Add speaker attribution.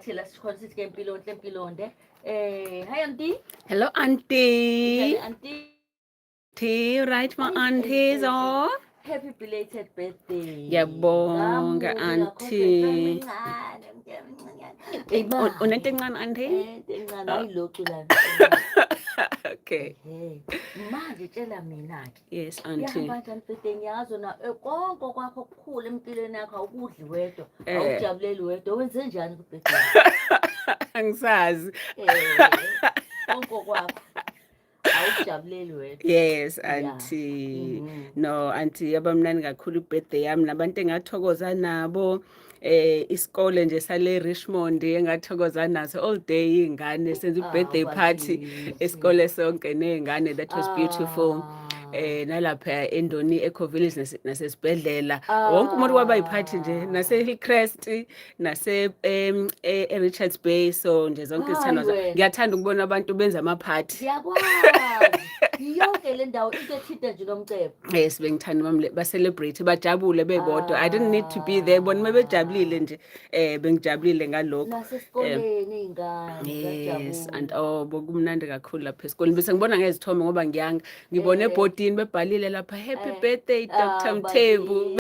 Speaker 1: Thela sikhona sithi ke empilonde. Hi auntie.
Speaker 2: Hello, auntie.
Speaker 1: Auntie.
Speaker 2: Right, my aunties are.
Speaker 1: Happy belated birthday.
Speaker 2: Ngiyabonga, auntie. Unento encane, auntie?
Speaker 1: Encane ayilokhu la.
Speaker 2: Okay.
Speaker 1: Manje tshela mina-ke.
Speaker 2: Yes, auntie.
Speaker 1: Yahamba kanjani birthday ngiyazo na konke kwakho okukhulu empilweni yakho awukudli wedwa, awujabuleli wedwa. Wenze njani ku-birthday?
Speaker 2: Angisazi.
Speaker 1: Konke kwakho awujabuleli wedwa.
Speaker 2: Yes, auntie. No, auntie yabamnani kakhulu ibirthday yami nabantu engathokoza nabo. Isikole nje sale Richmond engathokoza naso all day ingane senza birthday party esikole sonke nezingane. That was beautiful. Nalapha endoni Eco Village nasesibhedlela wonke umuntu kwaba yiphathi nje nase Hillcrest nase Richards Bay, so nje zonke izithandwa ngiyathanda ukubona abantu benza amaphathi.
Speaker 1: Ngiyakwazi yonke le ndawo into ethida nje nomcebo.
Speaker 2: Yes, bengithanda ba celebrate bajabule bebodwa. I didn't need to be there, bona mebejabulile nje bengijabulile ngalokho.
Speaker 1: Nasesikoleni ingane
Speaker 2: ziyajabula. Yes, and bokumnandi kakhulu lapha esikoleni bese ngibona ngezithombe ngoba ngiyanga ngibone ebhodini bebhalile lapha happy birthday Dr. Mthembu.